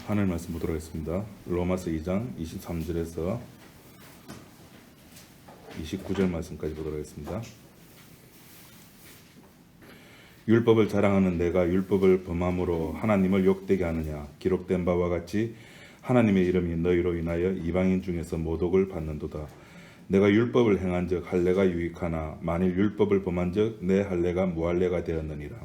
하늘 말씀 보도록 하겠습니다. 로마서 2장 23절에서 29절 말씀까지 보도록 하겠습니다. 율법을 자랑하는 내가 율법을 범함으로 하나님을 욕되게 하느냐? 기록된 바와 같이 하나님의 이름이 너희로 인하여 이방인 중에서 모독을 받는도다. 내가 율법을 행한즉 할례가 유익하나 만일 율법을 범한즉 내 할례가 무할례가 되었느니라.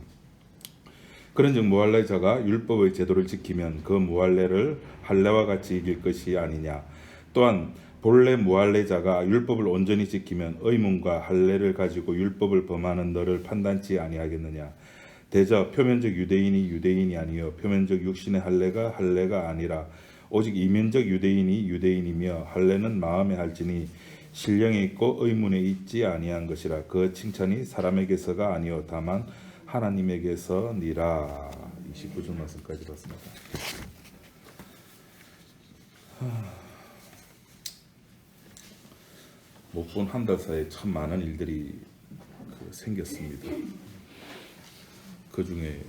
그런즉 무할례자가 율법의 제도를 지키면 그 무할례를 할례와 같이 이길 것이 아니냐. 또한 본래 무할례자가 율법을 온전히 지키면 의문과 할례를 가지고 율법을 범하는 너를 판단치 아니하겠느냐. 대저 표면적 유대인이 유대인이 아니요 표면적 육신의 할례가 아니라 오직 이면적 유대인이 유대인이며 할례는 마음에 할지니 신령에 있고 의문에 있지 아니한 것이라. 그 칭찬이 사람에게서가 아니요 다만 하나님에게서니라. 29절 말씀까지 봤습니다. 못 본 한 달 사이에 참 많은 일들이 생겼습니다. 그 중에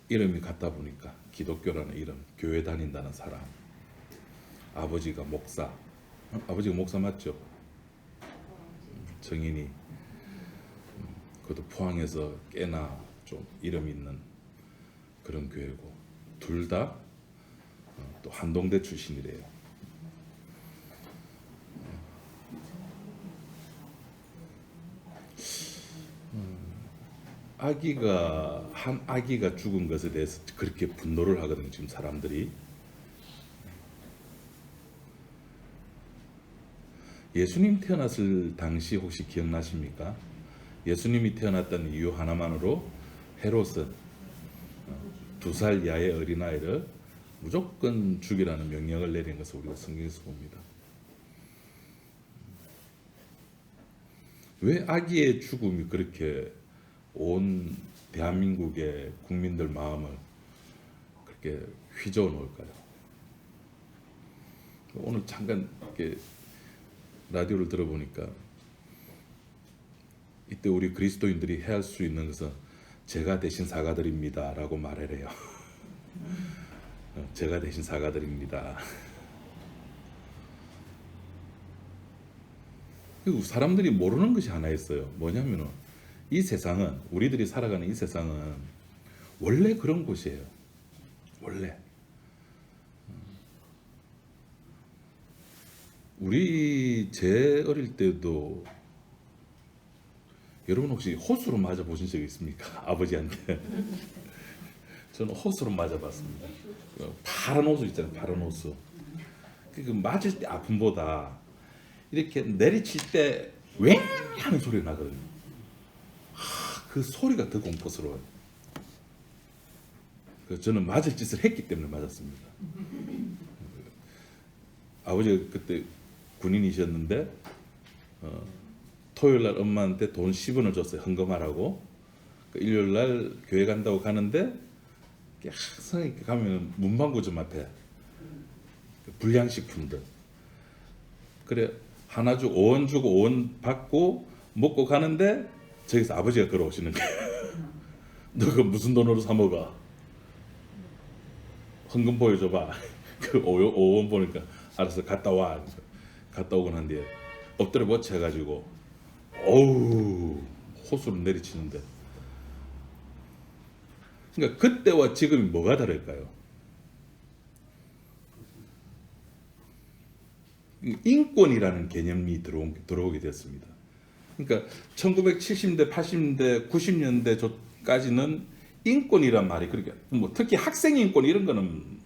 이름이 같다 보니까 기독교라는 이름, 교회 다닌다는 사람, 아버지가 목사, 아버지가 목사 맞죠? 정인이 그것도 포항에서 꽤나 좀 이름 있는 그런 교회고, 둘 다 또 한동대 출신이래요. 한 아기가 죽은 것에 대해서 그렇게 분노를 하거든요. 지금 사람들이. 예수님 태어났을 당시 혹시 기억나십니까? 예수님이 태어났던 이유 하나만으로 헤롯은 2살 이하의 어린아이를 무조건 죽이라는 명령을 내린 것을 우리가 성경에서 봅니다. 왜 아기의 죽음이 그렇게 온 대한민국의 국민들 마음을 그렇게 휘저어 놓을까요? 오늘 잠깐 이렇게 라디오를 들어보니까 이때 우리 그리스도인들이 해야 할 수 있는 것은 제가 대신 사과드립니다 라고 말해래요. 제가 대신 사과드립니다. 그리고 사람들이 모르는 것이 하나 있어요. 뭐냐면은 이 세상은, 우리들이 살아가는 이 세상은 원래 그런 곳이에요. 원래. 제 어릴 때도 여러분 혹시 호수로 맞아 보신 적 있습니까? 아버지한테. 저는 호수로 맞아 봤습니다. 파란 호수 있잖아요. 파란 호수. 그 맞을 때 아픔보다 이렇게 내리칠 때 웽 하는 소리가 나거든요. 그 소리가 더 공포스러워요. 저는 맞을 짓을 했기 때문에 맞았습니다. 아버지가 그때 군인이셨는데 토요일 날 엄마한테 돈 10원을 줬어요. 헌금하라고. 일요일 날 교회 간다고 가는데 항상 이렇게 가면 문방구점 앞에 불량식품들, 그래 하나 주고 5원 주고 5원 받고 먹고 가는데 저기서 아버지가 걸어오시는 거예요. 너 그거 무슨 돈으로 사 먹어? 헌금 보여줘봐. 그 5원 보니까 알아서 갔다 와. 갔다 오고 난 뒤에 엎드려 버텨가지고 어우 호수를 내리치는데, 그러니까 그때와 지금이 뭐가 다를까요? 인권이라는 개념이 들어오게 됐습니다. 그러니까 1970년대, 80년대, 90년대까지는 인권이란 말이 그렇게 뭐 특히 학생 인권 이런 거는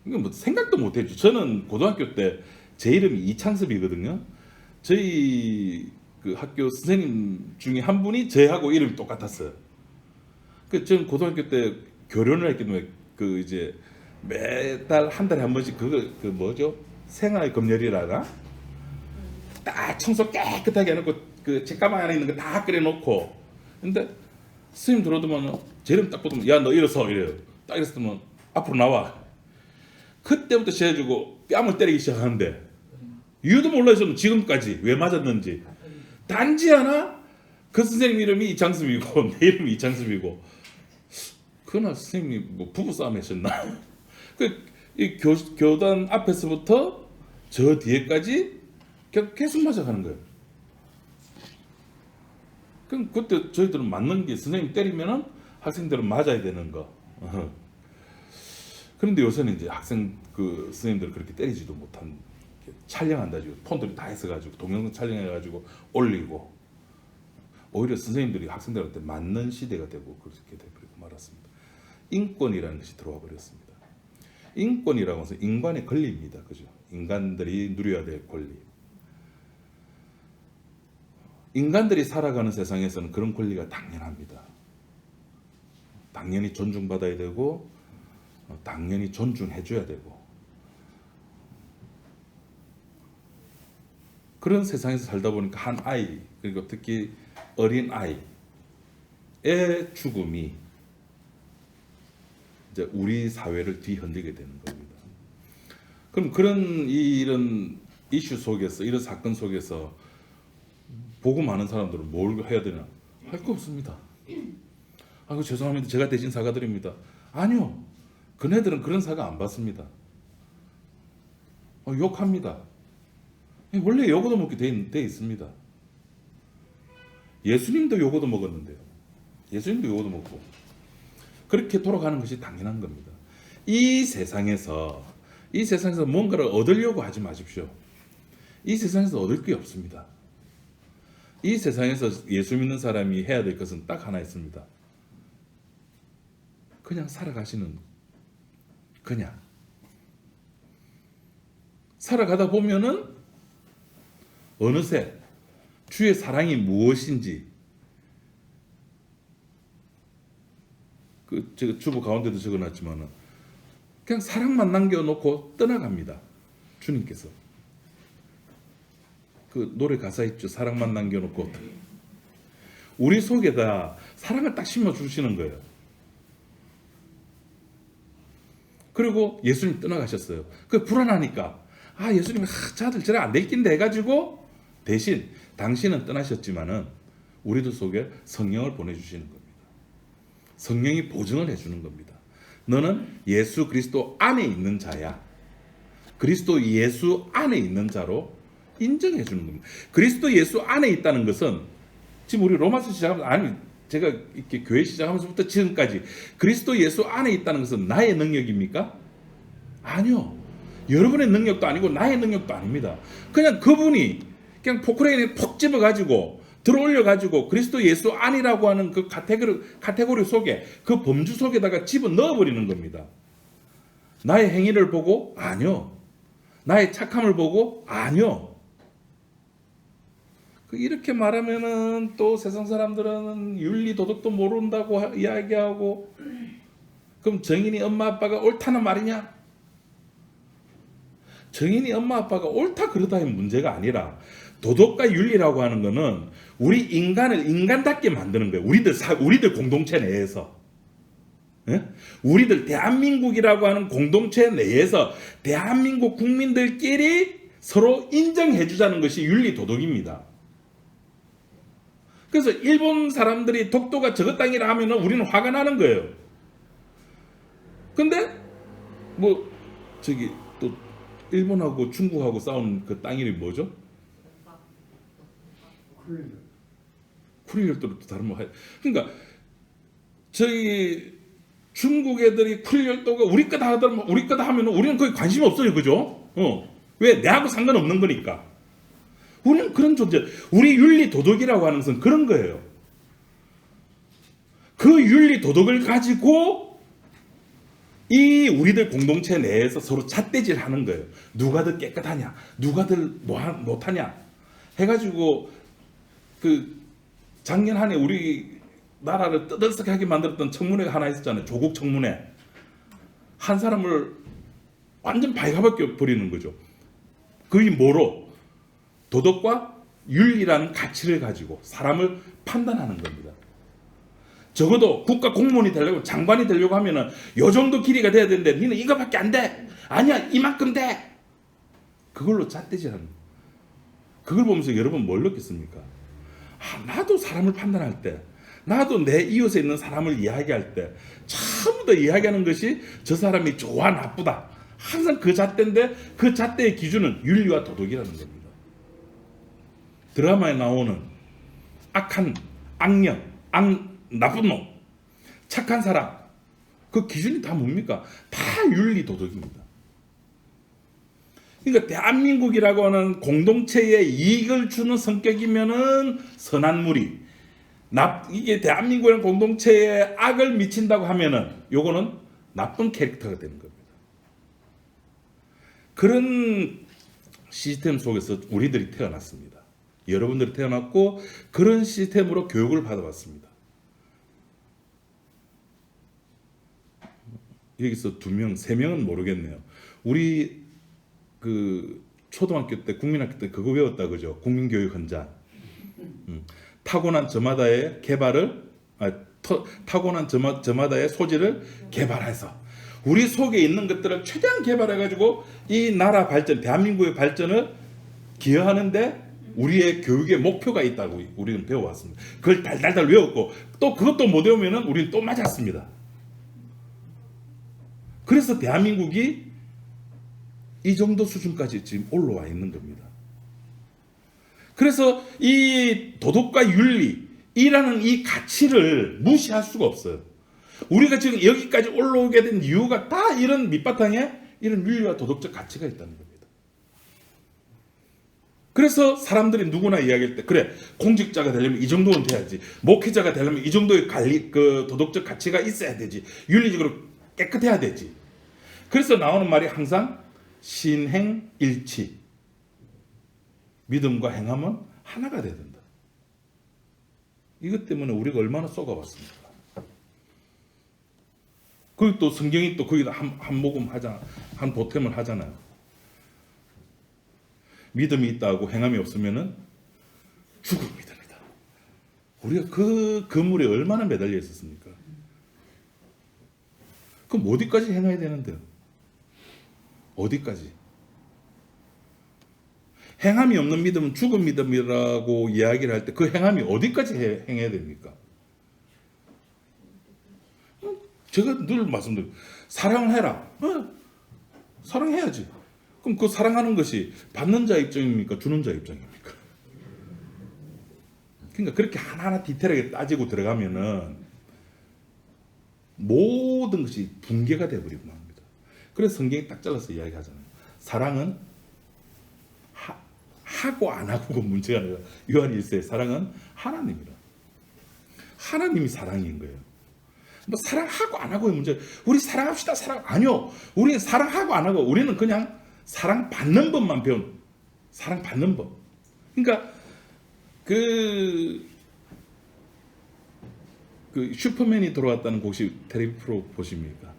이거 뭐 생각도 못 했죠. 저는 고등학교 때 제 이름이 이창섭이거든요. 저희 그 학교 선생님 중에 한 분이 저하고 이름이 똑같았어요. 그 저는 고등학교 때 교련을 했기 때문에 그 이제 매달 한 달에 한 번씩 그 뭐죠? 생활 검열이라나 딱 청소 깨끗하게 해놓고 그 책가방 안에 있는 거 다 끓여놓고, 근데 스님 들어오면 제 이름 딱 보면 야 너 일어서 이래요. 딱 일어서면 앞으로 나와. 그때부터 시작해주고 뺨을 때리기 시작하는데 이유도 몰라요. 저는 지금까지 왜 맞았는지. 단지 하나 그 선생님 이름이 이창섭이고 내 이름이 이창섭이고 그날 선생님이 뭐 부부싸움 하셨나? 이 교단 앞에서부터 저 뒤에까지 계속 맞아가는 거예요. 그럼 그때 저희들은 맞는 게 선생님 때리면은 학생들은 맞아야 되는 거. 그런데 요새는 이제 선생님들 그렇게 때리지도 못한 촬영한다 지고 폰들이 다 해서가지고 동영상 촬영해가지고 올리고 오히려 선생님들이 학생들한테 맞는 시대가 되고 그렇게 돼버리고 말았습니다. 인권이라는 것이 들어와 버렸습니다. 인권이라고 해서 인간의 권리입니다. 그죠? 인간들이 누려야 될 권리. 인간들이 살아가는 세상에서는 그런 권리가 당연합니다. 당연히 존중받아야 되고 당연히 존중해줘야 되고 그런 세상에서 살다 보니까 한 아이 그리고 특히 어린 아이의 죽음이 이제 우리 사회를 뒤흔들게 되는 겁니다. 그럼 이런 이슈 속에서 이런 사건 속에서 보고 많은 사람들은 뭘 해야 되나? 할 거 없습니다. 죄송합니다. 제가 대신 사과드립니다. 아니요. 그네들은 그런 사과 안 받습니다. 욕합니다. 원래 욕도 먹게 돼 있습니다. 예수님도 욕도 먹었는데요. 예수님도 욕도 먹고 그렇게 돌아가는 것이 당연한 겁니다. 이 세상에서 뭔가를 얻으려고 하지 마십시오. 이 세상에서 얻을 게 없습니다. 이 세상에서 예수 믿는 사람이 해야 될 것은 딱 하나 있습니다. 그냥 살아가시는 그냥 살아가다 보면은 어느새 주의 사랑이 무엇인지 제가 주보 가운데도 적어놨지만은 그냥 사랑만 남겨놓고 떠나갑니다. 주님께서 그 노래 가사 있죠. 사랑만 남겨놓고 우리 속에다 사랑을 딱 심어주시는 거예요. 그리고 예수님 떠나가셨어요. 그 불안하니까 예수님이 자들 저래 안 되겠긴데 해가지고 대신 당신은 떠나셨지만은 우리들 속에 성령을 보내주시는 겁니다. 성령이 보증을 해주는 겁니다. 너는 예수 그리스도 안에 있는 자야. 그리스도 예수 안에 있는 자로 인정해 주는 겁니다. 그리스도 예수 안에 있다는 것은 지금 우리 로마서 시작하면서 제가 이렇게 교회 시작하면서부터 지금까지 그리스도 예수 안에 있다는 것은 나의 능력입니까? 아니요. 여러분의 능력도 아니고 나의 능력도 아닙니다. 그냥 그분이 그냥 포크레인에 폭 집어가지고 들어올려가지고 그리스도 예수 안이라고 하는 그 카테고리 속에 그 범주 속에다가 집어 넣어버리는 겁니다. 나의 행위를 보고? 아니요. 나의 착함을 보고? 아니요. 이렇게 말하면은 또 세상 사람들은 윤리 도덕도 모른다고 이야기하고 그럼 정인이 엄마 아빠가 옳다는 말이냐? 정인이 엄마 아빠가 옳다 그러다의 문제가 아니라 도덕과 윤리라고 하는 거는 우리 인간을 인간답게 만드는 거예요. 우리들 공동체 내에서. 예? 우리들 대한민국이라고 하는 공동체 내에서 대한민국 국민들끼리 서로 인정해 주자는 것이 윤리 도덕입니다. 그래서 일본 사람들이 독도가 저것 땅이라 하면 우리는 화가 나는 거예요. 근데 또 일본하고 중국하고 싸운 그 땅 이름이 뭐죠? 쿠릴열도로 또 다른 그러니까 저희 중국 애들이 쿠릴열도가 우리 거다 하면 우리는 거의 관심 없어요. 그죠? 왜? 내하고 상관없는 거니까. 우리는 그런 존재, 우리 윤리 도덕이라고 하는 것은 그런 거예요. 그 윤리 도덕을 가지고 이 우리들 공동체 내에서 서로 잣대질 하는 거예요. 누가 더 깨끗하냐, 누가 더 못하냐 해가지고 작년 한 해 우리 나라를 떠들썩하게 만들었던 청문회가 하나 있었잖아요. 조국 청문회. 한 사람을 완전 발가벗겨 버리는 거죠. 그게 뭐로? 도덕과 윤리라는 가치를 가지고 사람을 판단하는 겁니다. 적어도 국가 공무원이 되려고 장관이 되려고 하면은 요 정도 길이가 돼야 되는데 니는 이거밖에 안 돼. 아니야 이만큼 돼. 그걸로 잣대질하는 거예요. 그걸 보면서 여러분 뭘 느꼈습니까? 나도 사람을 판단할 때 나도 내 이웃에 있는 사람을 이야기할 때 전부 다 이야기하는 것이 저 사람이 좋아 나쁘다. 항상 그 잣대인데 그 잣대의 기준은 윤리와 도덕이라는 겁니다. 드라마에 나오는 악한 악령, 나쁜 놈, 착한 사람, 그 기준이 다 뭡니까? 다 윤리 도덕입니다. 그러니까 대한민국이라고 하는 공동체에 이익을 주는 성격이면은 선한 무리, 이게 대한민국이라는 공동체에 악을 미친다고 하면은 요거는 나쁜 캐릭터가 되는 겁니다. 그런 시스템 속에서 우리들이 태어났습니다. 여러분들이 태어났고 그런 시스템으로 교육을 받아왔습니다. 여기서 2명, 3명은 모르겠네요. 우리 그 초등학교 때, 국민학교 때 그거 외웠다 그죠? 국민교육 헌장. 타고난 저마다의 개발을 타고난 저마다의 소질을 개발해서 우리 속에 있는 것들을 최대한 개발해가지고 이 나라 발전, 대한민국의 발전을 기여하는데 우리의 교육의 목표가 있다고 우리는 배워왔습니다. 그걸 달달달 외웠고 또 그것도 못 외우면은 우리는 또 맞았습니다. 그래서 대한민국이 이 정도 수준까지 지금 올라와 있는 겁니다. 그래서 이 도덕과 윤리이라는 이 가치를 무시할 수가 없어요. 우리가 지금 여기까지 올라오게 된 이유가 다 이런 밑바탕에 이런 윤리와 도덕적 가치가 있다는 겁니다. 그래서 사람들이 누구나 이야기할 때 그래 공직자가 되려면 이 정도는 돼야지, 목회자가 되려면 이 정도의 그 도덕적 가치가 있어야 되지, 윤리적으로 깨끗해야 되지. 그래서 나오는 말이 항상 신행일치, 믿음과 행함은 하나가 돼야 된다. 이것 때문에 우리가 얼마나 쏘가봤습니까? 그리고 또 성경이 또 거기다 한 모금 하자, 한 보탬을 하잖아요. 믿음이 있다고 행함이 없으면은 죽은 믿음이다. 우리가 그 그물에 얼마나 매달려 있었습니까? 그럼 어디까지 행해야 되는데요? 어디까지? 행함이 없는 믿음은 죽은 믿음이라고 이야기를 할 때 그 행함이 어디까지 행해야 됩니까? 제가 늘 말씀드려요. 사랑을 해라. 사랑해야지. 그럼 그 사랑하는 것이 받는 자 입장입니까? 주는 자 입장입니까? 그러니까 그렇게 하나하나 디테일하게 따지고 들어가면은 모든 것이 붕괴가 되어버리고 맙니다. 그래서 성경이 딱 잘라서 이야기하잖아요. 사랑은 하고 안 하고가 문제가 아니라 요한 1세의 사랑은 하나님이라. 하나님이 사랑인 거예요. 뭐 사랑하고 안 하고의 문제. 우리 사랑합시다. 사랑 아니요. 우리는 사랑하고 안 하고 우리는 그냥 사랑받는 법만 배운 사랑받는 법. 그러니까 그 슈퍼맨이 돌아왔다는 혹시 텔레비 프로 보십니까?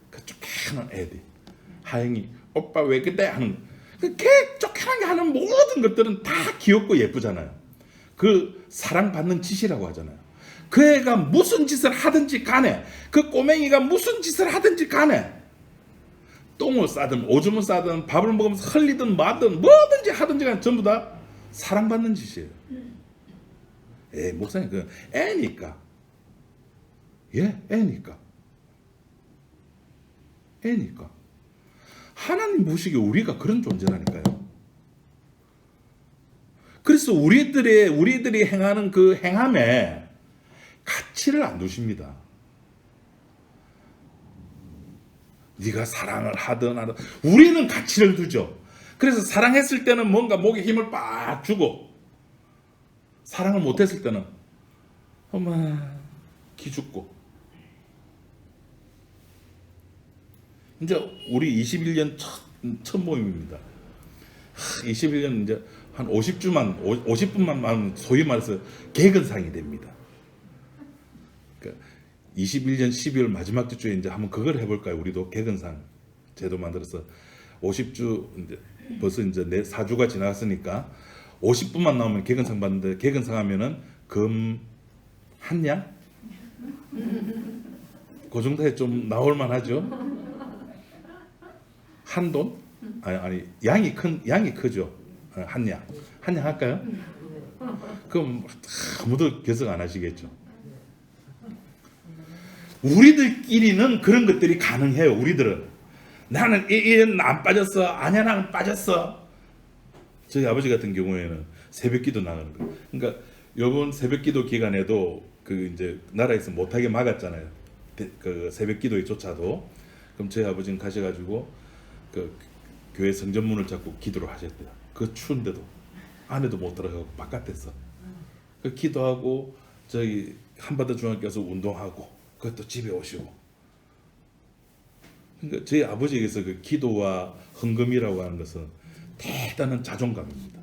그 쫓겨난 애들 하영이 오빠 왜 그래 하는 그 쫓겨나게 하는 모든 것들은 다 귀엽고 예쁘잖아요. 그 사랑받는 짓이라고 하잖아요. 그 애가 무슨 짓을 하든지 간에 그 꼬맹이가 무슨 짓을 하든지 간에 똥을 싸든 오줌을 싸든 밥을 먹으면서 흘리든 마든 뭐든지 하든지 간에 전부 다 사랑받는 짓이에요. 목사님 그 애니까. 애니까. 애니까. 하나님 보시기에 우리가 그런 존재라니까요. 그래서 우리들이 행하는 그 행함에 가치를 안 두십니다. 네가 사랑을 하든 안 하든 우리는 가치를 두죠. 그래서 사랑했을 때는 뭔가 목에 힘을 빡 주고 사랑을 못했을 때는 엄마 기죽고. 이제 우리 21년 첫 모임입니다. 21년 이제 한 50분만 소위 말해서 개근상이 됩니다. 그러니까 21년 12월 마지막 주에 이제 한번 그걸 해볼까요? 우리도 개근상 제도 만들어서 50주 이제 벌써 이제 4주가 지나갔으니까 50분만 나오면 개근상 받는데 개근상 하면은 금 한 양? 그 정도에 좀 나올만 하죠. 한 돈? 아니 양이 크죠. 한 양 할까요? 그럼 아무도 결석 안 하시겠죠. 우리들끼리는 그런 것들이 가능해요. 우리들은 나는 안 빠졌어. 아니야 나는 빠졌어. 저희 아버지 같은 경우에는 새벽기도 나가는 거예요. 그러니까 이번 새벽기도 기간에도 그 이제 나라에서 못하게 막았잖아요. 그 새벽기도에 쫓아도. 그럼 저희 아버지는 가셔가지고 그 교회 성전문을 잡고 기도를 하셨대요. 그 추운데도 안에도 못 들어가고 바깥에서 그 기도하고 저희 한바다 중학교 가서 운동하고 그것도 집에 오시고. 그러니까 저희 아버지에게서 그 기도와 헌금이라고 하는 것은 대단한 자존감입니다.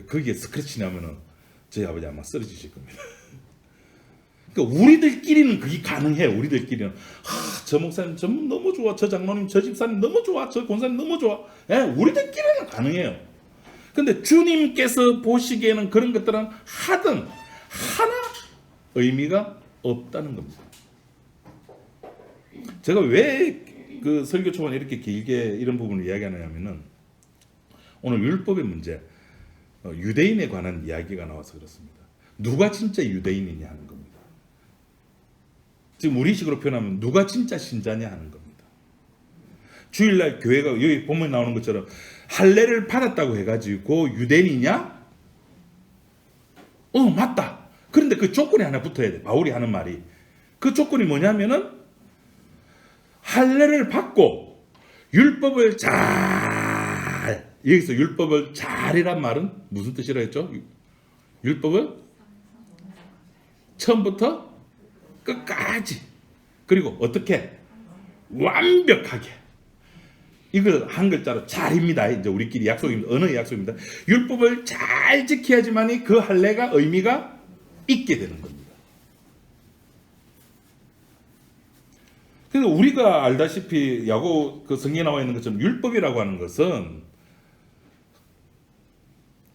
거기에 스크래치 나면은 저희 아버지 아마 쓰러지실 겁니다. 그러니까 우리들끼리는 그게 가능해요. 우리들끼리는 저 목사님 저 너무 좋아, 저 장로님 저 집사님 너무 좋아, 저 권사님 너무 좋아. 예, 우리들끼리는 가능해요. 근데 주님께서 보시기에는 그런 것들은 하등 하나 의미가 없다는 겁니다. 제가 왜 그 설교 초반에 이렇게 길게 이런 부분을 이야기하냐면은 오늘 율법의 문제, 유대인에 관한 이야기가 나와서 그렇습니다. 누가 진짜 유대인이냐 하는 겁니다. 지금 우리식으로 표현하면 누가 진짜 신자냐 하는 겁니다. 주일날 교회가 여기 본문에 나오는 것처럼 할례를 받았다고 해가지고 유대인이냐? 맞다. 그런데 그 조건이 하나 붙어야 돼. 바울이 하는 말이. 그 조건이 뭐냐면은 할례를 받고 율법을 잘, 여기서 율법을 잘이란 말은 무슨 뜻이라 했죠? 율법을 처음부터 끝까지, 그리고 어떻게 완벽하게, 이걸 한 글자로 잘입니다. 이제 우리끼리 약속입니다. 언어의 약속입니다. 율법을 잘 지켜야지만이 그 할례가 의미가 있게 되는 겁니다. 그래서 우리가 알다시피 야고 그 성경에 나와 있는 것처럼 율법이라고 하는 것은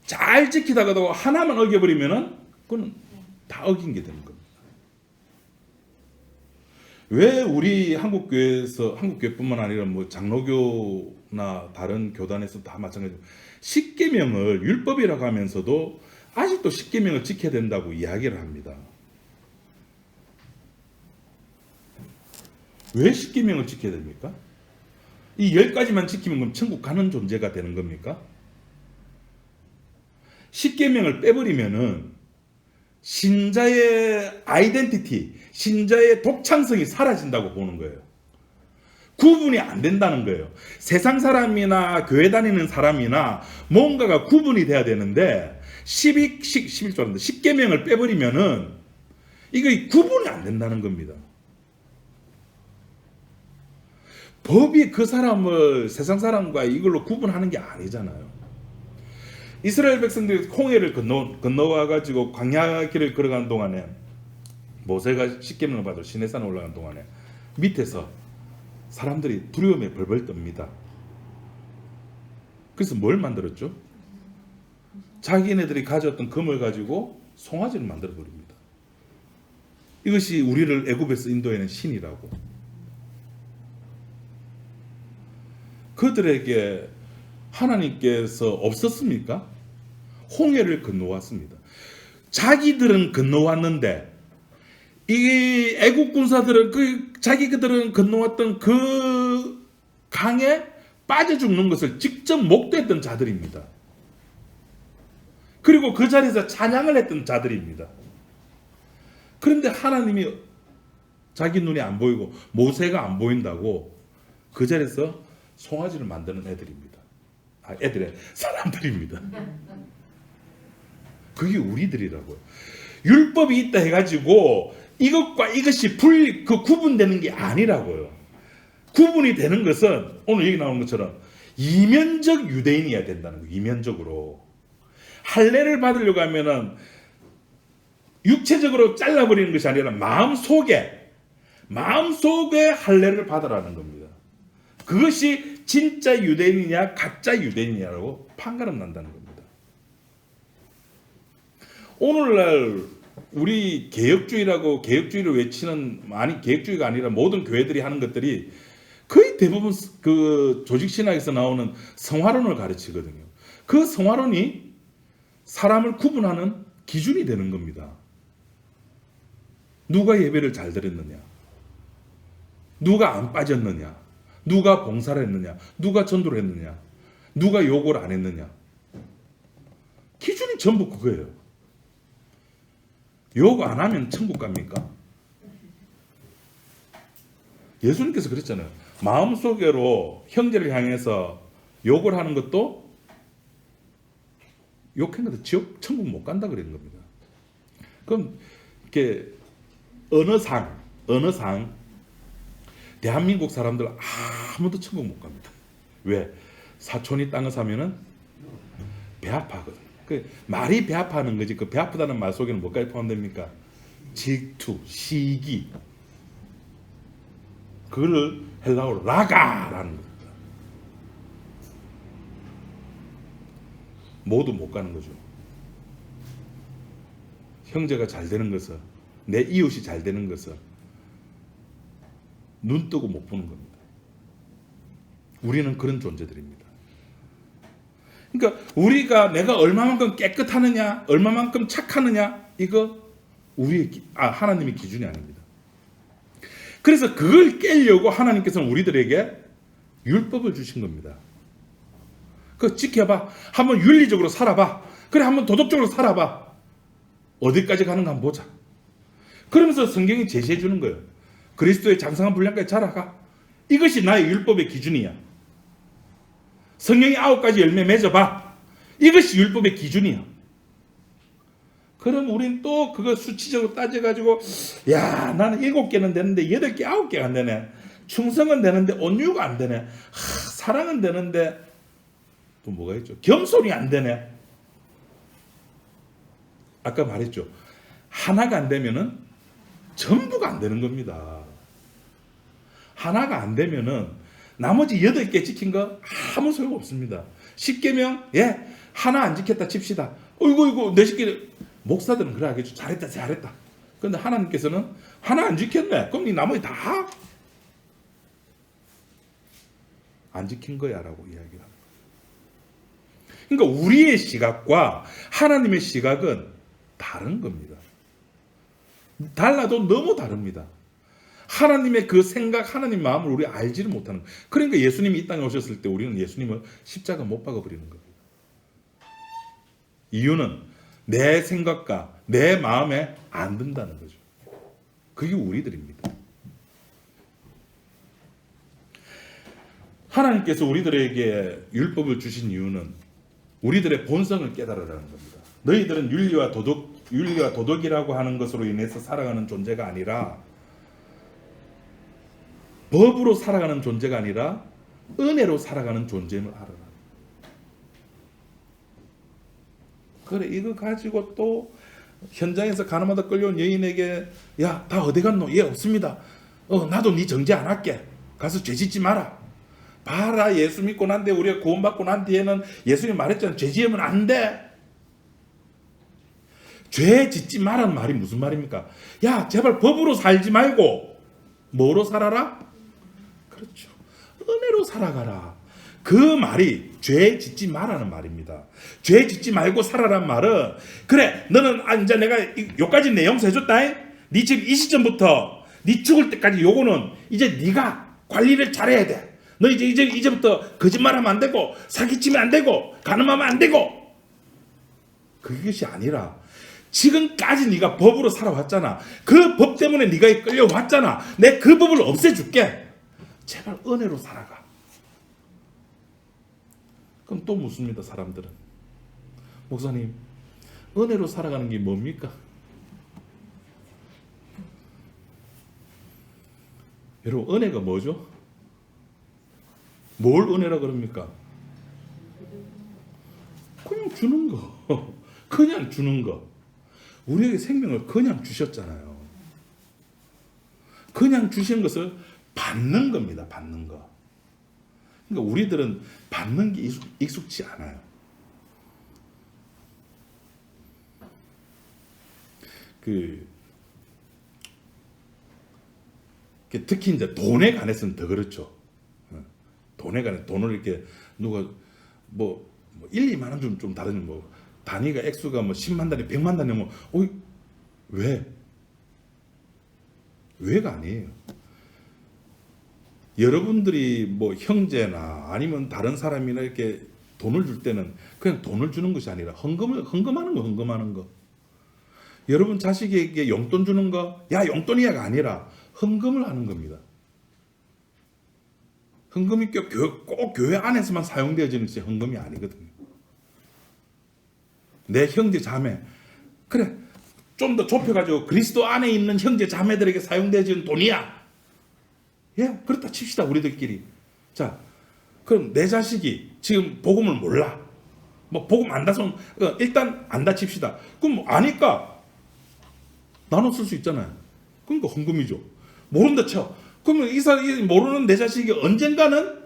잘 지키다가도 하나만 어겨버리면은 그건 다 어긴 게 되는 겁니다. 왜 우리 한국교회에서, 한국교회뿐만 아니라 뭐 장로교나 다른 교단에서 다 마찬가지로 십계명을 율법이라고 하면서도 아직도 십계명을 지켜야 된다고 이야기를 합니다. 왜 십계명을 지켜야 됩니까? 이 10가지만 지키면 그럼 천국 가는 존재가 되는 겁니까? 십계명을 빼버리면은 신자의 아이덴티티, 신자의 독창성이 사라진다고 보는 거예요. 구분이 안 된다는 거예요. 세상 사람이나 교회 다니는 사람이나 뭔가가 구분이 돼야 되는데 11조인데 십계명을 빼버리면은 이거 구분이 안 된다는 겁니다. 법이 그 사람을 세상 사람과 이걸로 구분하는 게 아니잖아요. 이스라엘 백성들이 홍해를 건너와가지고 광야 길을 걸어가는 동안에 모세가 십계명을 받아 시내산에 올라가는 동안에 밑에서 사람들이 두려움에 벌벌 떱니다. 그래서 뭘 만들었죠? 자기네들이 가져왔던 금을 가지고 송아지를 만들어 버립니다. 이것이 우리를 애굽에서 인도해낸 신이라고. 그들에게 하나님께서 없었습니까? 홍해를 건너왔습니다. 자기들은 건너왔는데 이 애국 군사들은 자기들은 건너왔던 그 강에 빠져 죽는 것을 직접 목도했던 자들입니다. 그리고 그 자리에서 찬양을 했던 자들입니다. 그런데 하나님이 자기 눈이 안 보이고 모세가 안 보인다고 그 자리에서 송아지를 만드는 애들입니다. 애들의 사람들입니다. 그게 우리들이라고요. 율법이 있다 해가지고 이것과 이것이 구분되는 게 아니라고요. 구분이 되는 것은 오늘 여기 나오는 것처럼 이면적 유대인이어야 된다는 거예요. 이면적으로. 할례를 받으려고 하면은 육체적으로 잘라버리는 것이 아니라 마음속에 할례를 받으라는 겁니다. 그것이 진짜 유대인이냐 가짜 유대인이냐라고 판가름 난다는 겁니다. 오늘날 우리 개혁주의를 외치는, 아니 개혁주의가 아니라 모든 교회들이 하는 것들이 거의 대부분 그 조직신학에서 나오는 성화론을 가르치거든요. 그 성화론이 사람을 구분하는 기준이 되는 겁니다. 누가 예배를 잘 드렸느냐? 누가 안 빠졌느냐? 누가 봉사를 했느냐? 누가 전도를 했느냐? 누가 욕을 안 했느냐? 기준이 전부 그거예요. 욕 안 하면 천국 갑니까? 예수님께서 그랬잖아요. 마음속으로 형제를 향해서 욕을 하는 것도 욕한 것도 지옥, 천국 못 간다 그랬는 겁니다. 그럼 이렇게 어느 상 대한민국 사람들 아무도 천국 못 갑니다. 왜? 사촌이 땅을 사면은 배 아파하거든. 그 말이 배 아파하는 거지. 그 배 아프다는 말 속에는 뭐까지 포함됩니까? 질투, 시기. 그거를 헬라어로 라가라는 겁니다. 모두 못 가는 거죠. 형제가 잘 되는 것은, 내 이웃이 잘 되는 것은 눈 뜨고 못 보는 겁니다. 우리는 그런 존재들입니다. 그러니까 우리가 내가 얼마만큼 깨끗하느냐, 얼마만큼 착하느냐, 이거 하나님의 기준이 아닙니다. 그래서 그걸 깨려고 하나님께서는 우리들에게 율법을 주신 겁니다. 그거 지켜봐. 한번 윤리적으로 살아봐. 그래, 한번 도덕적으로 살아봐. 어디까지 가는가 한번 보자. 그러면서 성경이 제시해 주는 거예요. 그리스도의 장성한 분량까지 자라가. 이것이 나의 율법의 기준이야. 성경이 9가지 열매 맺어봐. 이것이 율법의 기준이야. 그럼 우린 또 그거 수치적으로 따져가지고, 야, 나는 7개는 되는데 8개, 9개가 안 되네. 충성은 되는데 온유가 안 되네. 사랑은 되는데 또 뭐가 있죠? 겸손이 안 되네. 아까 말했죠. 하나가 안 되면은 전부가 안 되는 겁니다. 하나가 안 되면은 나머지 8개 지킨 거 아무 소용 없습니다. 10계명, 예, 하나 안 지켰다 칩시다. 어이구, 내 10개, 목사들은 그래 하겠죠. 잘했다. 그런데 하나님께서는 하나 안 지켰네. 그럼 니 나머지 다 안 지킨 거야 라고 이야기를 합니다. 그러니까 우리의 시각과 하나님의 시각은 다른 겁니다. 달라도 너무 다릅니다. 하나님의 그 생각, 하나님 마음을 우리 알지를 못하는 거예요. 그러니까 예수님이 이 땅에 오셨을 때 우리는 예수님을 십자가 못 박아버리는 겁니다. 이유는 내 생각과 내 마음에 안 든다는 거죠. 그게 우리들입니다. 하나님께서 우리들에게 율법을 주신 이유는 우리들의 본성을 깨달으라는 겁니다. 너희들은 윤리와 도덕이라고 하는 것으로 인해서 살아가는 존재가 아니라, 법으로 살아가는 존재가 아니라 은혜로 살아가는 존재임을 알아라. 그래, 이거 가지고 또 현장에서 가나마다 끌려온 여인에게, 야, 다 어디 갔노? 얘 없습니다. 나도 네 정죄 안 할게. 가서 죄 짓지 마라. 봐라, 예수 믿고 난 뒤에, 우리가 구원받고 난 뒤에는 예수님 말했잖아. 죄 지으면 안 돼. 죄 짓지 마라는 말이 무슨 말입니까? 야, 제발 법으로 살지 말고 뭐로 살아라? 그렇죠. 은혜로 살아가라. 그 말이 죄 짓지 마라는 말입니다. 죄 짓지 말고 살아란 말은, 그래, 너는 이제 내가 요까지 내 용서해줬다. 네 지금 이 시점부터 네 죽을 때까지 요거는 이제 네가 관리를 잘해야 돼. 너 이제부터 거짓말하면 안 되고, 사기치면 안 되고, 가늠하면 안 되고. 그것이 아니라 지금까지 네가 법으로 살아왔잖아. 그 법 때문에 네가 끌려왔잖아. 내 그 법을 없애줄게. 제발 은혜로 살아가. 그럼 또 묻습니다, 사람들은. 목사님, 은혜로 살아가는 게 뭡니까? 여러분, 은혜가 뭐죠? 뭘 은혜라 그럽니까? 그냥 주는 거. 그냥 주는 거. 우리에게 생명을 그냥 주셨잖아요. 그냥 주신 것을 받는 겁니다. 받는 거. 그러니까 우리들은 받는 게 익숙치 않아요. 특히 이제 돈에 관해서는 더 그렇죠. 돈에 관해 돈을 이렇게 누가 뭐 1, 2만 원 좀 다르면 뭐 단위가 액수가 뭐 10만 단위, 100만 단위 뭐 왜? 왜가 아니에요. 여러분들이 뭐 형제나 아니면 다른 사람이나 이렇게 돈을 줄 때는 그냥 돈을 주는 것이 아니라 헌금하는 거. 여러분 자식에게 용돈 주는 거, 야 용돈이야가 아니라 헌금을 하는 겁니다. 헌금이 꼭 교회 안에서만 사용되어지는 것이 헌금이 아니거든요. 내 형제 자매, 그래 좀 더 좁혀가지고 그리스도 안에 있는 형제 자매들에게 사용되어지는 돈이야. 예, 그렇다 칩시다 우리들끼리. 자, 그럼 내 자식이 지금 복음을 몰라. 뭐 복음 안다서 일단 안다 칩시다. 그럼 아니까 나눠 쓸 수 있잖아요. 그러니까 헌금이죠. 모른다 쳐. 그러면 이 사람이 모르는 내 자식이 언젠가는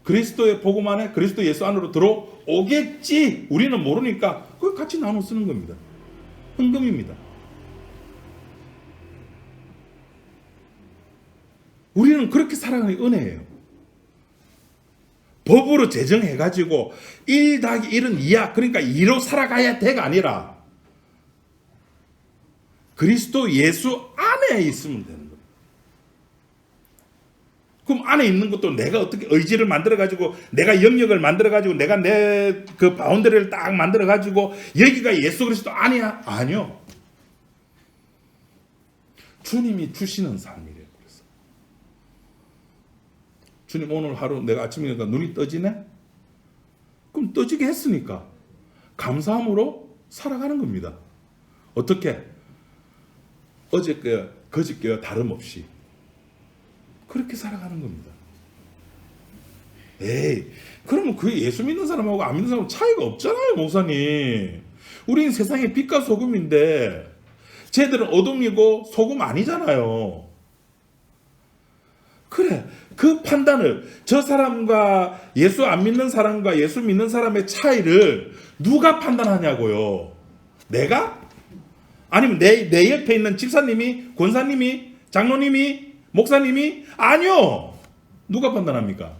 그리스도의 복음 안에 그리스도 예수 안으로 들어오겠지. 우리는 모르니까 그걸 같이 나눠 쓰는 겁니다. 헌금입니다. 우리는 그렇게 살아가는 은혜예요. 법으로 제정해가지고 1 더하기 1은 2야. 그러니까 2로 살아가야 돼가 아니라 그리스도 예수 안에 있으면 되는 겁니다. 그럼 안에 있는 것도 내가 어떻게 의지를 만들어가지고 내가 영역을 만들어가지고 내가 내 그 바운더리를 딱 만들어가지고 여기가 예수 그리스도 안이야? 아니요. 주님이 주시는 삶이래요. 그래서 주님 오늘 하루 내가 아침이니까 눈이 떠지네? 그럼 떠지게 했으니까 감사함으로 살아가는 겁니다. 어떻게? 어저께와 그저께와 다름없이 그렇게 살아가는 겁니다. 에이, 그러면 그 예수 믿는 사람하고 안 믿는 사람하고 차이가 없잖아요, 목사님. 우리는 세상의 빛과 소금인데 쟤들은 어둠이고 소금 아니잖아요. 그래, 그 판단을 저 사람과 예수 안 믿는 사람과 예수 믿는 사람의 차이를 누가 판단하냐고요. 내가? 아니면 내 옆에 있는 집사님이, 권사님이, 장로님이, 목사님이? 아니요. 누가 판단합니까?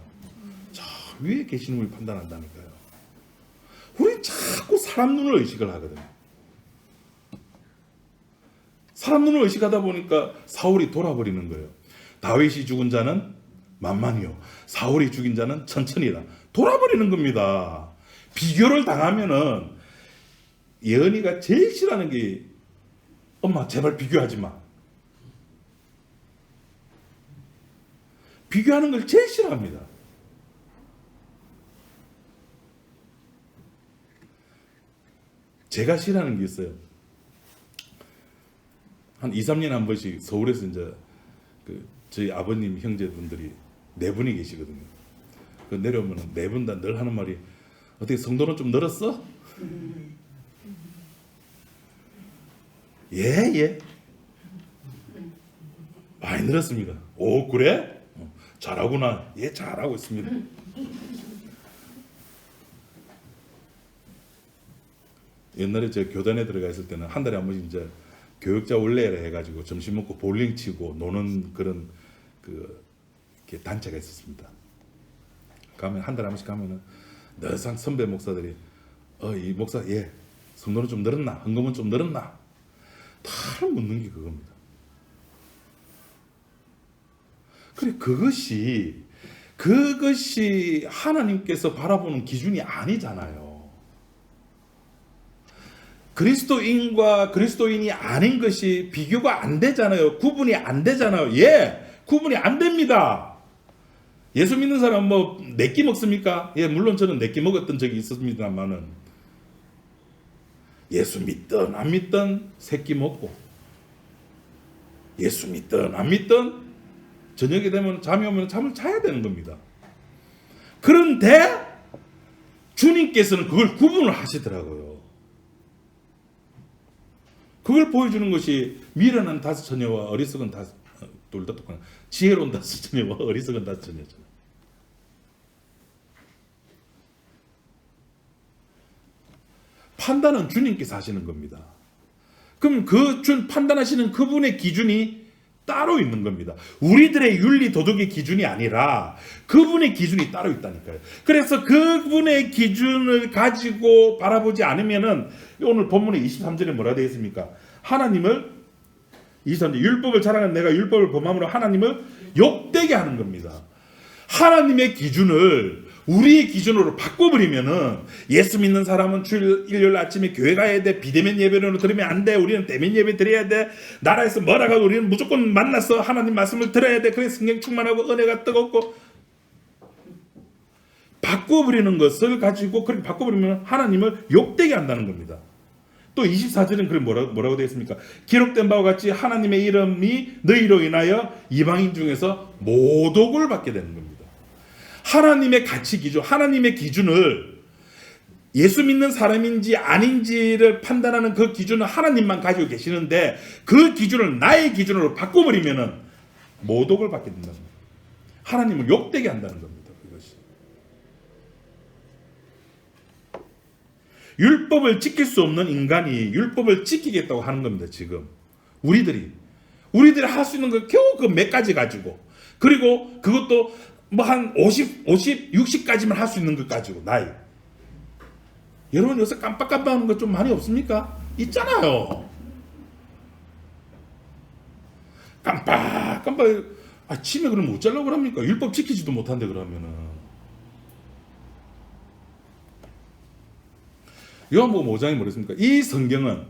저 위에 계시는 분이 판단한다니까요. 우리 자꾸 사람 눈을 의식을 하거든요. 사람 눈을 의식하다 보니까 사울이 돌아버리는 거예요. 다윗이 죽은 자는 만만이요, 사울이 죽인 자는 천천히라. 돌아버리는 겁니다. 비교를 당하면은 예언이가 제일 싫어하는 게 엄마 제발 비교하지 마. 비교하는 걸 제일 싫어합니다. 제가 싫어하는 게 있어요. 한 2, 3년에 한 번씩 서울에서 이제 저희 아버님 형제분들이 4분이 계시거든요. 그 내려오면 4분 다 늘 하는 말이 어떻게 성도는 좀 늘었어? 예. 많이 늘었습니다. 오, 그래? 잘하구나. 예, 잘하고 있습니다. 옛날에 제가 교단에 들어가 있을 때는 한 달에 한 번씩 이제 교육자 원래라 해가지고 점심 먹고 볼링 치고 노는 그런 이렇게 단체가 있었습니다. 가면 한 달에 한 번씩 가면은 늘상 선배 목사들이 이 목사 예 성도는 좀 늘었나? 헌금은 좀 늘었나? 다 묻는 게 그겁니다. 그래, 그것이 하나님께서 바라보는 기준이 아니잖아요. 그리스도인과 그리스도인이 아닌 것이 비교가 안 되잖아요. 구분이 안 되잖아요. 예, 구분이 안 됩니다. 예수 믿는 사람 뭐 네 끼 먹습니까? 예, 물론 저는 4끼 먹었던 적이 있었습니다만은 예수 믿든 안 믿든 3끼 먹고 예수 믿든 안 믿든 저녁이 되면 잠이 오면 잠을 자야 되는 겁니다. 그런데 주님께서는 그걸 구분을 하시더라고요. 그걸 보여주는 것이 미련한 5 처녀와 어리석은 둘 다 똑같은 지혜로운 5 처녀와 어리석은 5 처녀잖아요. 판단은 주님께서 하시는 겁니다. 그럼 판단하시는 그분의 기준이 따로 있는 겁니다. 우리들의 윤리 도덕의 기준이 아니라 그분의 기준이 따로 있다니까요. 그래서 그분의 기준을 가지고 바라보지 않으면은 오늘 본문의 23절에 뭐라 되어 있습니까? 하나님을 23절 율법을 자랑하는 내가 율법을 범함으로 하나님을 욕되게 하는 겁니다. 하나님의 기준을 우리의 기준으로 바꿔버리면은 예수 믿는 사람은 주일 일요일 아침에 교회 가야 돼. 비대면 예배로 들으면 안 돼. 우리는 대면 예배 드려야 돼. 나라에서 뭐라고 하고 우리는 무조건 만나서 하나님 말씀을 들어야 돼. 그래 성경 충만하고 은혜가 뜨겁고 바꿔버리는 것을 가지고 그렇게 바꿔버리면 하나님을 욕되게 한다는 겁니다. 또 24절은 그래 뭐라고 되어 있습니까? 기록된 바와 같이 하나님의 이름이 너희로 인하여 이방인 중에서 모독을 받게 되는 겁니다. 하나님의 가치 기준, 하나님의 기준을 예수 믿는 사람인지 아닌지를 판단하는 그 기준은 하나님만 가지고 계시는데 그 기준을 나의 기준으로 바꿔버리면은 모독을 받게 된다는 겁니다. 하나님을 욕되게 한다는 겁니다. 그것이. 율법을 지킬 수 없는 인간이 율법을 지키겠다고 하는 겁니다. 지금 우리들이 할 수 있는 거 겨우 그 몇 가지 가지고 그리고 그것도 뭐 한 50, 60까지만 할 수 있는 것 가지고 나이. 여러분 요새 깜빡깜빡하는 거 좀 많이 없습니까? 있잖아요. 깜빡깜빡. 치매 그럼 못 잘라고 그럽니까? 율법 지키지도 못한데 그러면은. 요한복음 5장에 뭐랬습니까? 이 성경은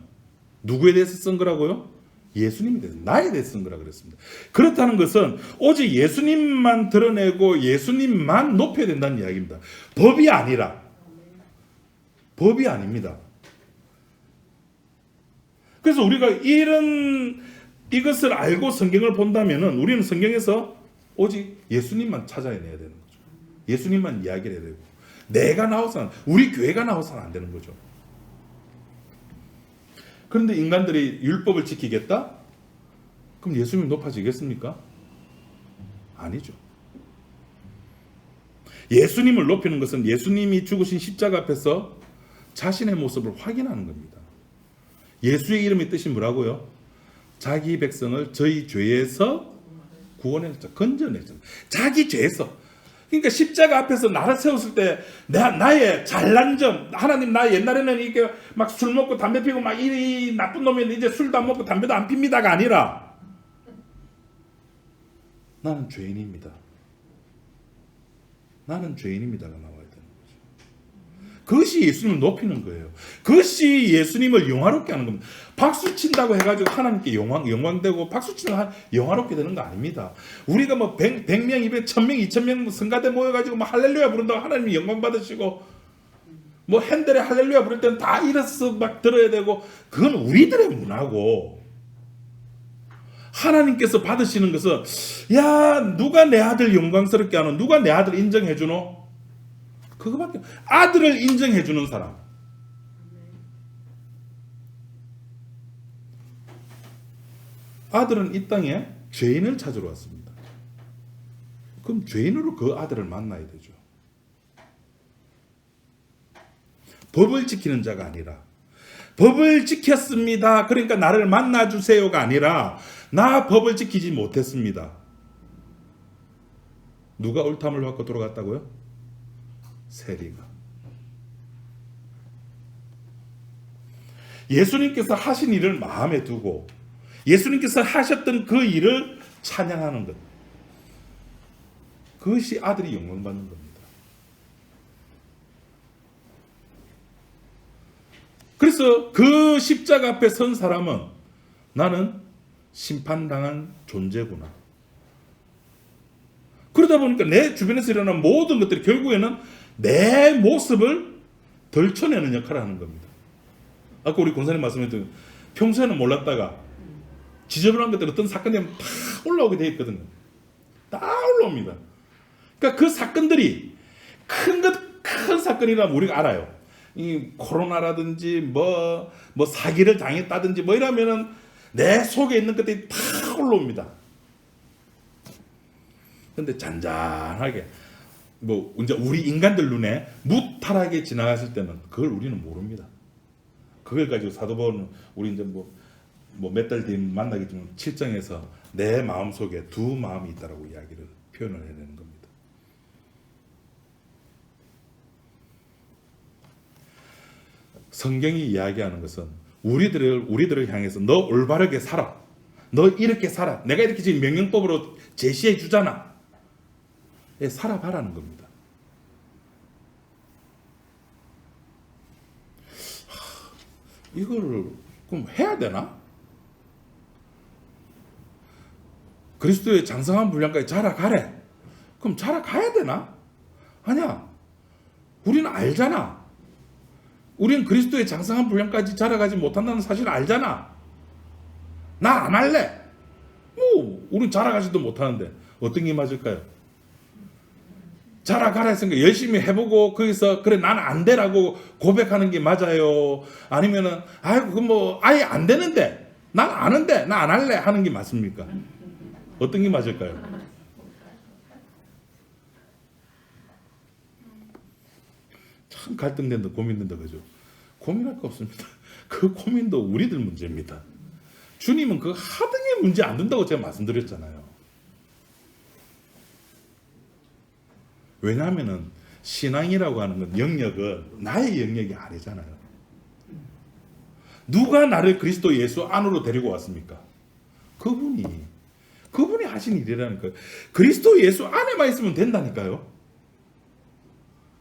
누구에 대해서 쓴 거라고요? 예수님에 대해서, 나에 대해서 쓴 거라 그랬습니다. 그렇다는 것은 오직 예수님만 드러내고 예수님만 높여야 된다는 이야기입니다. 법이 아니라. 법이 아닙니다. 그래서 우리가 이것을 알고 성경을 본다면은 우리는 성경에서 오직 예수님만 찾아내야 되는 거죠. 예수님만 이야기를 해야 되고 내가 나와서는 우리 교회가 나와서는 안 되는 거죠. 그런데 인간들이 율법을 지키겠다? 그럼 예수님이 높아지겠습니까? 아니죠. 예수님을 높이는 것은 예수님이 죽으신 십자가 앞에서 자신의 모습을 확인하는 겁니다. 예수의 이름의 뜻이 뭐라고요? 자기 백성을 저희 죄에서 구원했죠. 건져냈죠. 자기 죄에서. 그러니까 십자가 앞에서 나를 세웠을 때 나의 잘난 점, 하나님 나 옛날에는 이렇게 막 술 먹고 담배 피고 막 이 나쁜 놈이었는데 이제 술도 안 먹고 담배도 안 핍니다가 아니라 나는 죄인입니다. 나는 죄인입니다가 나와야 되는 거죠. 그것이 예수님을 높이는 거예요. 그것이 예수님을 영화롭게 하는 겁니다. 박수 친다고 해가지고 하나님께 영광되고 박수 치면 영화롭게 되는 거 아닙니다. 우리가 뭐 100명, 200, 1000명, 2000명 성가대 모여가지고 뭐 할렐루야 부른다고 하나님이 영광 받으시고 뭐 핸델에 할렐루야 부를 때는 다 일어서 막 들어야 되고 그건 우리들의 문화고 하나님께서 받으시는 것은 야 누가 내 아들 영광스럽게 하노? 누가 내 아들 인정해 주노? 그거밖에 아들을 인정해 주는 사람. 아들은 이 땅에 죄인을 찾으러 왔습니다. 그럼 죄인으로 그 아들을 만나야 되죠. 법을 지키는 자가 아니라 법을 지켰습니다. 그러니까 나를 만나주세요가 아니라 나 법을 지키지 못했습니다. 누가 올탐을 받고 돌아갔다고요? 세리가. 예수님께서 하신 일을 마음에 두고 예수님께서 하셨던 그 일을 찬양하는 것. 그것이 아들이 영광받는 겁니다. 그래서 그 십자가 앞에 선 사람은 나는 심판당한 존재구나. 그러다 보니까 내 주변에서 일어나는 모든 것들이 결국에는 내 모습을 덜쳐내는 역할을 하는 겁니다. 아까 우리 권사님 말씀했던 평소에는 몰랐다가 지저분한 것들 어떤 사건이 되면 다 올라오게 되어 있거든요. 다 올라옵니다. 그러니까 그 사건들이 큰 사건이라면 우리가 알아요. 이 코로나라든지 뭐 사기를 당했다든지 뭐 이러면은 내 속에 있는 것들이 다 올라옵니다. 근데 잔잔하게 뭐 이제 우리 인간들 눈에 무탈하게 지나갔을 때는 그걸 우리는 모릅니다. 그걸 가지고 사도 바울은 우리 이제 뭐 몇 달 뒤에 만나겠지만 7장에서 내 마음 속에 두 마음이 있다라고 이야기를 표현을 해내는 겁니다. 성경이 이야기하는 것은 우리들을 향해서 너 올바르게 살아. 너 이렇게 살아. 내가 이렇게 지금 명령법으로 제시해 주잖아. 예, 살아봐라는 겁니다. 이걸 그럼 해야 되나? 그리스도의 장성한 분량까지 자라가래. 그럼 자라가야 되나? 아니야. 우리는 알잖아. 우리는 그리스도의 장성한 분량까지 자라가지 못한다는 사실을 알잖아. 나 안 할래. 우린 자라가지도 못하는데 어떤 게 맞을까요? 자라가라 했으니까 열심히 해보고 거기서 그래 나는 안 되라고 고백하는 게 맞아요? 아니면은 아이고 그 뭐 아예 안 되는데 난 아는데 나 안 할래 하는 게 맞습니까? 어떤 게 맞을까요? 참 갈등된다 고민된다 그죠? 고민할 거 없습니다. 그 고민도 우리들 문제입니다. 주님은 그 하등의 문제 안 된다고 제가 말씀드렸잖아요. 왜냐하면은 신앙이라고 하는 건 영역은 나의 영역이 아니잖아요. 누가 나를 그리스도 예수 안으로 데리고 왔습니까? 그분이 하신 일이라니까요. 그리스도 예수 안에만 있으면 된다니까요.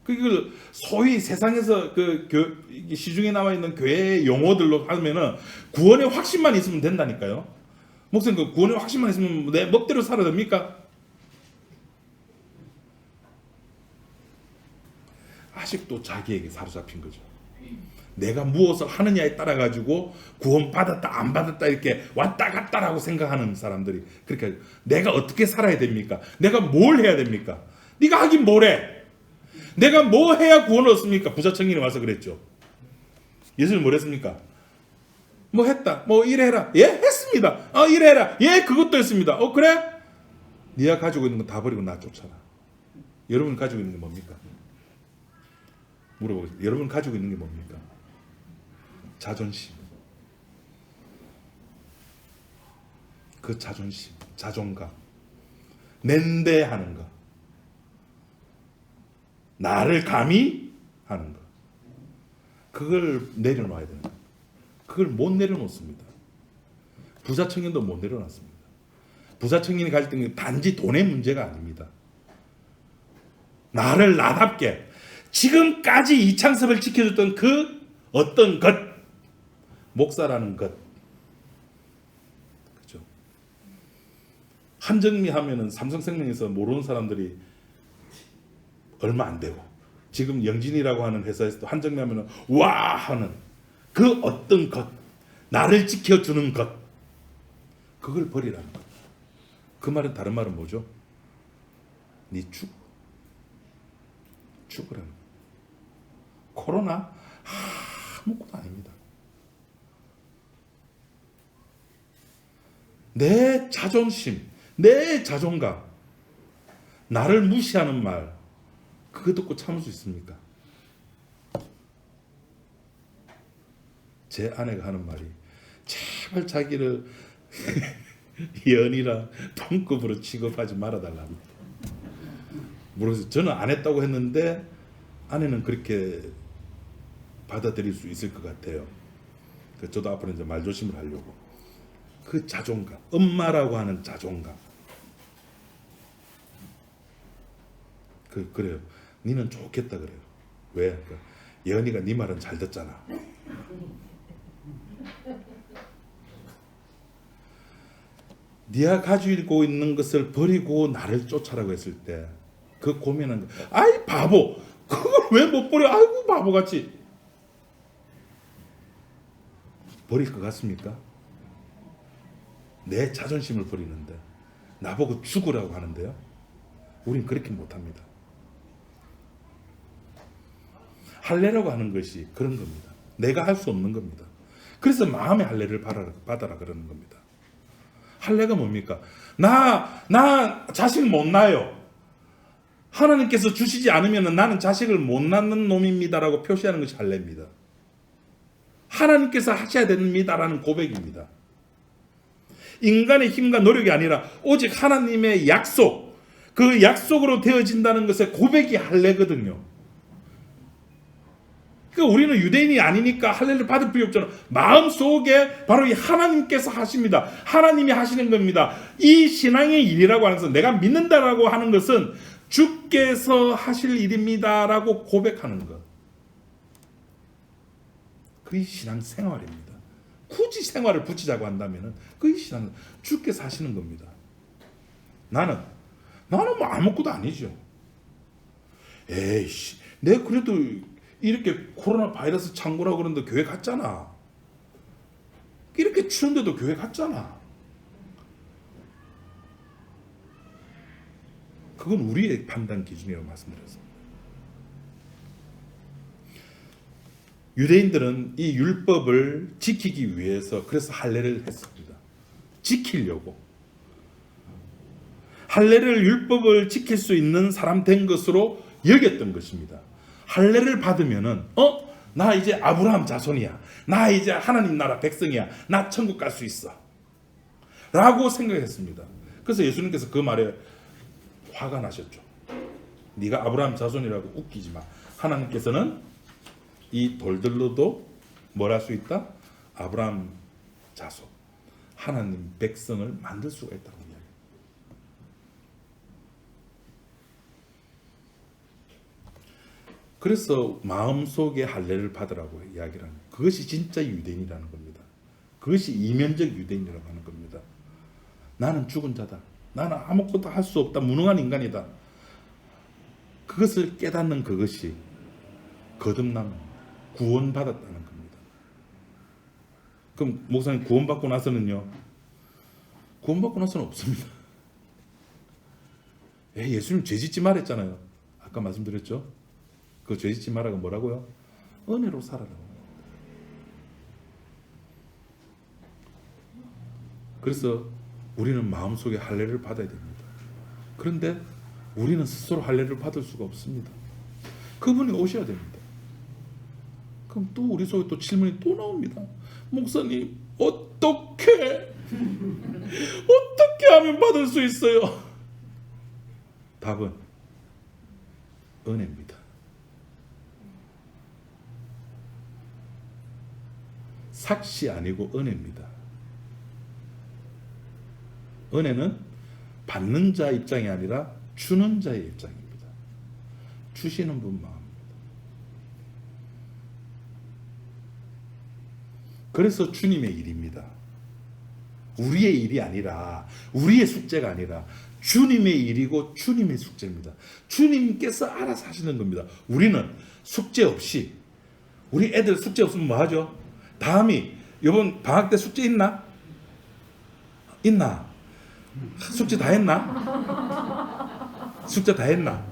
그걸 소위 세상에서 시중에 나와 있는 교회의 용어들로 하면은 구원의 확신만 있으면 된다니까요. 목사님 그 구원의 확신만 있으면 내 멋대로 살아야 됩니까? 아직도 자기에게 사로잡힌 거죠. 내가 무엇을 하느냐에 따라 가지고 구원 받았다 안 받았다 이렇게 왔다 갔다라고 생각하는 사람들이 그렇게 내가 어떻게 살아야 됩니까? 내가 뭘 해야 됩니까? 네가 하긴 뭐래? 내가 뭐 해야 구원을 얻습니까? 부자청년이 와서 그랬죠. 예수님 뭘 했습니까? 뭐 했다. 뭐 이래라. 예? 했습니다. 이래라. 예? 그것도 했습니다. 그래? 네가 가지고 있는 거 다 버리고 나 쫓아라. 여러분 가지고 있는 게 뭡니까? 물어보겠습니다. 여러분 가지고 있는 게 뭡니까? 자존심. 그 자존심, 자존감. 낸대하는 거. 나를 감히 하는 거. 그걸 내려놔야 되는 거예요. 그걸 못 내려놓습니다. 부자청년도 못 내려놨습니다. 부자청년이 가질 때는 단지 돈의 문제가 아닙니다. 나를 나답게 지금까지 이창섭을 지켜줬던 그 어떤 것, 목사라는 것, 그죠? 한정미 하면은 삼성생명에서 모르는 사람들이 얼마 안 되고 지금 영진이라고 하는 회사에서도 한정미 하면은 와 하는 그 어떤 것, 나를 지켜주는 것, 그걸 버리라는 것. 그 말은 다른 말은 뭐죠? 네 죽으라는 것. 코로나 아무것도 아닙니다. 내 자존심, 내 자존감, 나를 무시하는 말, 그거 듣고 참을 수 있습니까? 제 아내가 하는 말이 제발 자기를 연이라 동급으로 취급하지 말아달랍니다. 물어서 저는 안 했다고 했는데 아내는 그렇게 받아들일 수 있을 것 같아요. 저도 앞으로 이제 말조심을 하려고. 그 자존감, 엄마라고 하는 자존감. 그래요. 니는 좋겠다 그래요. 왜? 예언이가 네 말은 잘 듣잖아. 네가 가지고 있는 것을 버리고 나를 쫓아라고 했을 때 그 고민한 거. 아이 바보. 그걸 왜 못 버려? 아이고 바보같이. 버릴 것 같습니까? 내 자존심을 버리는데 나보고 죽으라고 하는데요. 우린 그렇게 못합니다. 할례라고 하는 것이 그런 겁니다. 내가 할 수 없는 겁니다. 그래서 마음의 할례를 받아라 그러는 겁니다. 할례가 뭡니까? 나 자식 못 낳아요. 하나님께서 주시지 않으면 나는 자식을 못 낳는 놈입니다라고 표시하는 것이 할례입니다. 하나님께서 하셔야 됩니다라는 고백입니다. 인간의 힘과 노력이 아니라 오직 하나님의 약속, 그 약속으로 되어진다는 것의 고백이 할례거든요. 그러니까 우리는 유대인이 아니니까 할례를 받을 필요 없잖아. 마음속에 바로 이 하나님께서 하십니다. 하나님이 하시는 겁니다. 이 신앙의 일이라고 하는 것은, 내가 믿는다라고 하는 것은 주께서 하실 일입니다라고 고백하는 것. 그게 신앙 생활입니다. 굳이 생활을 붙이자고 한다면 그게 신앙, 주께서 하시는 겁니다. 나는 뭐 아무것도 아니죠. 에이씨, 내가 그래도 이렇게 코로나 바이러스 창고라고 그러는데 교회 갔잖아. 이렇게 추운데도 교회 갔잖아. 그건 우리의 판단 기준이라고 말씀드렸습니다. 유대인들은 이 율법을 지키기 위해서 그래서 할례를 했습니다. 지키려고. 할례를, 율법을 지킬 수 있는 사람 된 것으로 여겼던 것입니다. 할례를 받으면은 나 이제 아브라함 자손이야. 나 이제 하나님 나라 백성이야. 나 천국 갈 수 있어. 라고 생각했습니다. 그래서 예수님께서 그 말에 화가 나셨죠. 네가 아브라함 자손이라고 웃기지 마. 하나님께서는 이 돌들로도 뭘 할 수 있다? 아브라함 자손, 하나님 백성을 만들 수가 있다고 이야기해요. 그래서 마음속에 할례를 받으라고 이야기를 하는, 그것이 진짜 유대인이라는 겁니다. 그것이 이면적 유대인이라고 하는 겁니다. 나는 죽은 자다. 나는 아무것도 할 수 없다. 무능한 인간이다. 그것을 깨닫는 그것이 거듭남, 구원받았다는 겁니다. 그럼 목사님, 구원받고 나서는요? 구원받고 나서는 없습니다. 예수님 죄짓지 말했잖아요. 아까 말씀드렸죠? 그 죄짓지 말라고 뭐라고요? 은혜로 살아라고. 그래서 우리는 마음속에 할례를 받아야 됩니다. 그런데 우리는 스스로 할례를 받을 수가 없습니다. 그분이 오셔야 됩니다. 그럼 또 우리 속에 또 질문이 또 나옵니다. 목사님, 어떻게 하면 받을 수 있어요? 답은 은혜입니다. 삭시 아니고 은혜입니다. 은혜는 받는 자 입장이 아니라 주는 자의 입장입니다. 주시는 분 마음입니다. 그래서 주님의 일입니다. 우리의 일이 아니라, 우리의 숙제가 아니라 주님의 일이고 주님의 숙제입니다. 주님께서 알아서 하시는 겁니다. 우리는 숙제 없이, 우리 애들 숙제 없으면 뭐 하죠? 다음이 이번 방학 때 숙제 있나? 있나? 숙제 다 했나? 숙제 다 했나?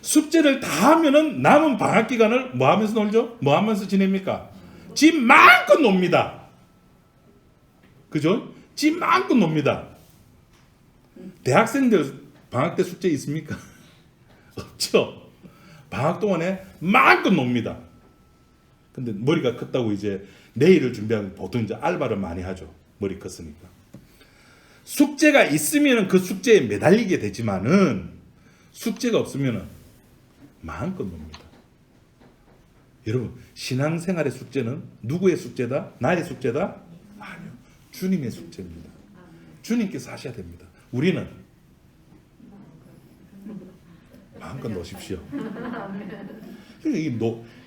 숙제를 다 하면은 남은 방학 기간을 뭐 하면서 놀죠? 뭐 하면서 지냅니까? 집 마음껏 놉니다. 그죠? 집 마음껏 놉니다. 대학생들 방학 때 숙제 있습니까? 없죠. 방학 동안에 마음껏 놉니다. 근데 머리가 컸다고 이제 내일을 준비하고 보통 이제 알바를 많이 하죠. 머리 컸으니까. 숙제가 있으면 그 숙제에 매달리게 되지만은 숙제가 없으면 마음껏 놉니다. 여러분, 신앙생활의 숙제는 누구의 숙제다? 나의 숙제다? 아니요. 주님의 숙제입니다. 주님께서 하셔야 됩니다. 우리는 마음껏 노십시오.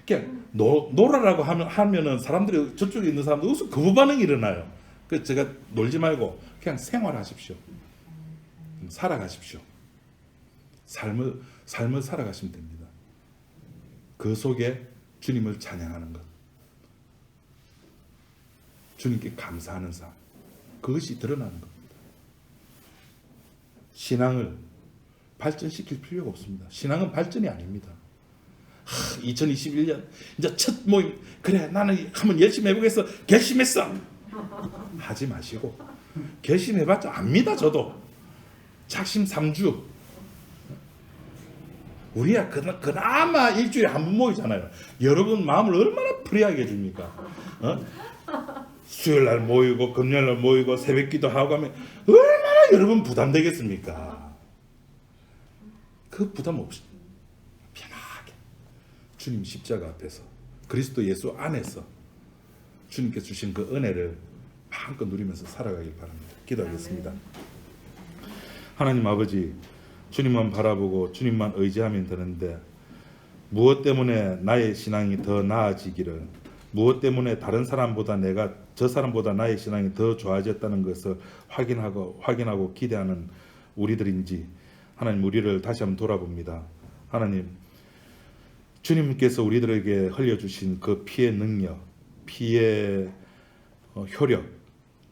그냥 놀아라고 하면은 사람들이, 저쪽에 있는 사람들 무슨 거부 반응이 일어나요. 그래서 제가 놀지 말고 그냥 생활하십시오. 살아가십시오. 삶을 살아가시면 됩니다. 그 속에 주님을 찬양하는 것, 주님께 감사하는 삶, 그것이 드러나는 겁니다. 신앙을 발전시킬 필요가 없습니다. 신앙은 발전이 아닙니다. 2021년 이제 첫 모임, 그래 나는 한번 열심히 해보겠어, 결심했어 하지 마시고, 결심해봤자 압니다. 저도 작심 3주, 우리야 그나마 일주일에 한 번 모이잖아요. 여러분 마음을 얼마나 프리하게 해줍니까? 수요일날 모이고 금요일날 모이고 새벽기도 하고 하면 얼마나 여러분 부담되겠습니까? 그 부담 없이 편하게 주님 십자가 앞에서 그리스도 예수 안에서 주님께서 주신 그 은혜를 마음껏 누리면서 살아가길 바랍니다. 기도하겠습니다. 하나님 아버지, 주님만 바라보고 주님만 의지하면 되는데 무엇 때문에 나의 신앙이 더 나아지기를, 무엇 때문에 다른 사람보다 내가 저 사람보다 나의 신앙이 더 좋아졌다는 것을 확인하고 기대하는 우리들인지 하나님 우리를 다시 한번 돌아봅니다. 하나님, 주님께서 우리들에게 흘려주신 그 피의 능력, 피의 효력,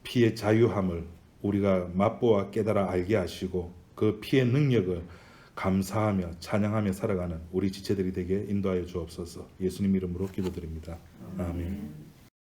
피의 자유함을 우리가 맛보아 깨달아 알게 하시고 그 피의 능력을 감사하며 찬양하며 살아가는 우리 지체들이 되게 인도하여 주옵소서. 예수님 이름으로 기도드립니다. 아멘.